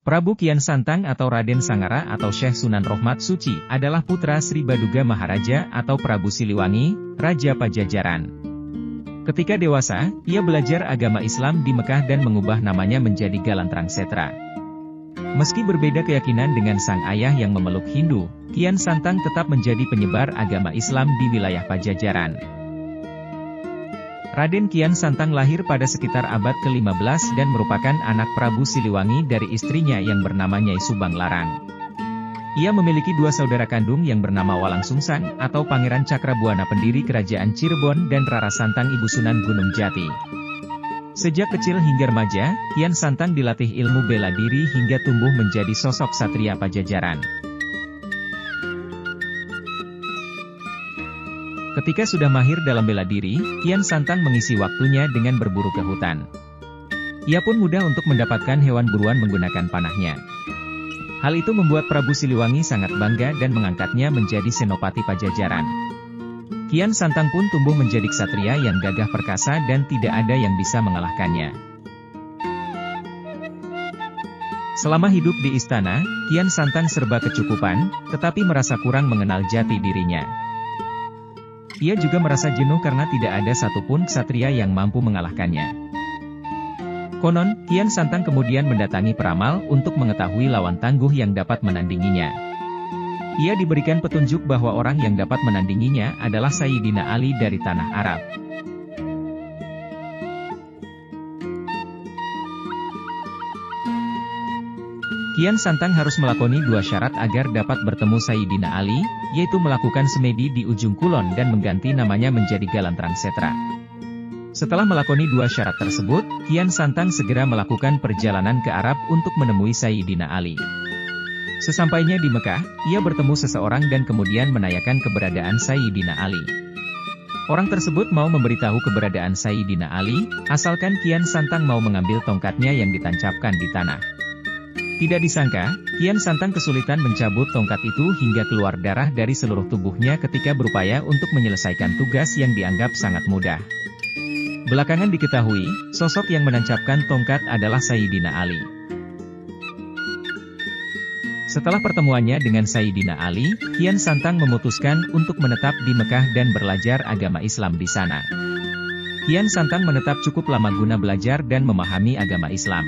Prabu Kian Santang atau Raden Sangara atau Syekh Sunan Rohmat Suci adalah putra Sri Baduga Maharaja atau Prabu Siliwangi, Raja Pajajaran. Ketika dewasa, ia belajar agama Islam di Mekah dan mengubah namanya menjadi Galantrang Setra. Meski berbeda keyakinan dengan sang ayah yang memeluk Hindu, Kian Santang tetap menjadi penyebar agama Islam di wilayah Pajajaran. Raden Kian Santang lahir pada sekitar abad ke-15 dan merupakan anak Prabu Siliwangi dari istrinya yang bernama Nyai Subang Larang. Ia memiliki dua saudara kandung yang bernama Walang Sungsang atau Pangeran Cakrabuana pendiri Kerajaan Cirebon dan Rara Santang Ibu Sunan Gunung Jati. Sejak kecil hingga remaja, Kian Santang dilatih ilmu bela diri hingga tumbuh menjadi sosok satria Pajajaran. Ketika sudah mahir dalam bela diri, Kian Santang mengisi waktunya dengan berburu ke hutan. Ia pun mudah untuk mendapatkan hewan buruan menggunakan panahnya. Hal itu membuat Prabu Siliwangi sangat bangga dan mengangkatnya menjadi senopati Pajajaran. Kian Santang pun tumbuh menjadi ksatria yang gagah perkasa dan tidak ada yang bisa mengalahkannya. Selama hidup di istana, Kian Santang serba kecukupan, tetapi merasa kurang mengenal jati dirinya. Ia juga merasa jenuh karena tidak ada satupun ksatria yang mampu mengalahkannya. Konon, Kian Santang kemudian mendatangi peramal untuk mengetahui lawan tangguh yang dapat menandinginya. Ia diberikan petunjuk bahwa orang yang dapat menandinginya adalah Sayyidina Ali dari tanah Arab. Kian Santang harus melakoni dua syarat agar dapat bertemu Sayyidina Ali, yaitu melakukan semedi di ujung kulon dan mengganti namanya menjadi Galantrang Setra. Setelah melakoni dua syarat tersebut, Kian Santang segera melakukan perjalanan ke Arab untuk menemui Sayyidina Ali. Sesampainya di Mekah, ia bertemu seseorang dan kemudian menanyakan keberadaan Sayyidina Ali. Orang tersebut mau memberitahu keberadaan Sayyidina Ali, asalkan Kian Santang mau mengambil tongkatnya yang ditancapkan di tanah. Tidak disangka, Kian Santang kesulitan mencabut tongkat itu hingga keluar darah dari seluruh tubuhnya ketika berupaya untuk menyelesaikan tugas yang dianggap sangat mudah. Belakangan diketahui, sosok yang menancapkan tongkat adalah Sayyidina Ali. Setelah pertemuannya dengan Sayyidina Ali, Kian Santang memutuskan untuk menetap di Mekah dan belajar agama Islam di sana. Kian Santang menetap cukup lama guna belajar dan memahami agama Islam.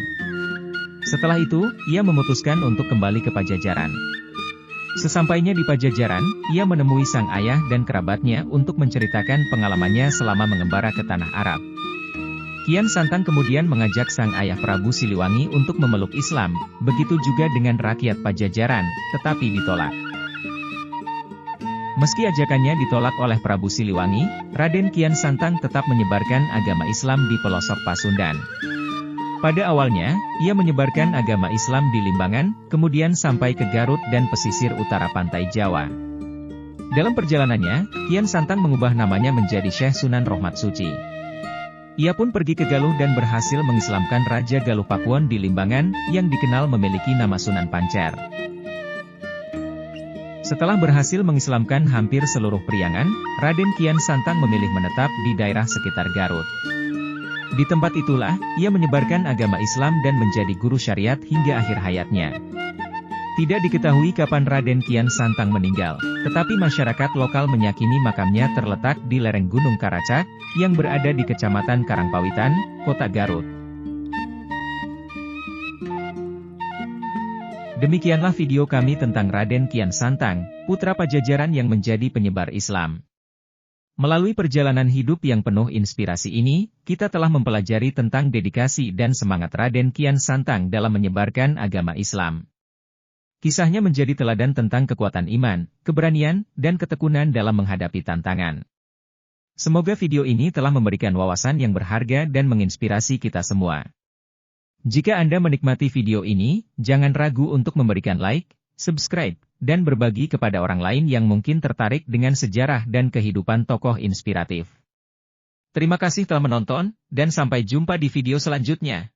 Setelah itu, ia memutuskan untuk kembali ke Pajajaran. Sesampainya di Pajajaran, ia menemui sang ayah dan kerabatnya untuk menceritakan pengalamannya selama mengembara ke tanah Arab. Kian Santang kemudian mengajak sang ayah Prabu Siliwangi untuk memeluk Islam, begitu juga dengan rakyat Pajajaran, tetapi ditolak. Meski ajakannya ditolak oleh Prabu Siliwangi, Raden Kian Santang tetap menyebarkan agama Islam di pelosok Pasundan. Pada awalnya, ia menyebarkan agama Islam di Limbangan, kemudian sampai ke Garut dan pesisir utara pantai Jawa. Dalam perjalanannya, Kian Santang mengubah namanya menjadi Syekh Sunan Rohmat Suci. Ia pun pergi ke Galuh dan berhasil mengislamkan Raja Galuh Pakuwon di Limbangan, yang dikenal memiliki nama Sunan Pancer. Setelah berhasil mengislamkan hampir seluruh Priangan, Raden Kian Santang memilih menetap di daerah sekitar Garut. Di tempat itulah, ia menyebarkan agama Islam dan menjadi guru syariat hingga akhir hayatnya. Tidak diketahui kapan Raden Kian Santang meninggal, tetapi masyarakat lokal meyakini makamnya terletak di lereng Gunung Karacak, yang berada di Kecamatan Karangpawitan, Kota Garut. Demikianlah video kami tentang Raden Kian Santang, putra Pajajaran yang menjadi penyebar Islam. Melalui perjalanan hidup yang penuh inspirasi ini, kita telah mempelajari tentang dedikasi dan semangat Raden Kian Santang dalam menyebarkan agama Islam. Kisahnya menjadi teladan tentang kekuatan iman, keberanian, dan ketekunan dalam menghadapi tantangan. Semoga video ini telah memberikan wawasan yang berharga dan menginspirasi kita semua. Jika Anda menikmati video ini, jangan ragu untuk memberikan like, subscribe, dan berbagi kepada orang lain yang mungkin tertarik dengan sejarah dan kehidupan tokoh inspiratif. Terima kasih telah menonton, dan sampai jumpa di video selanjutnya.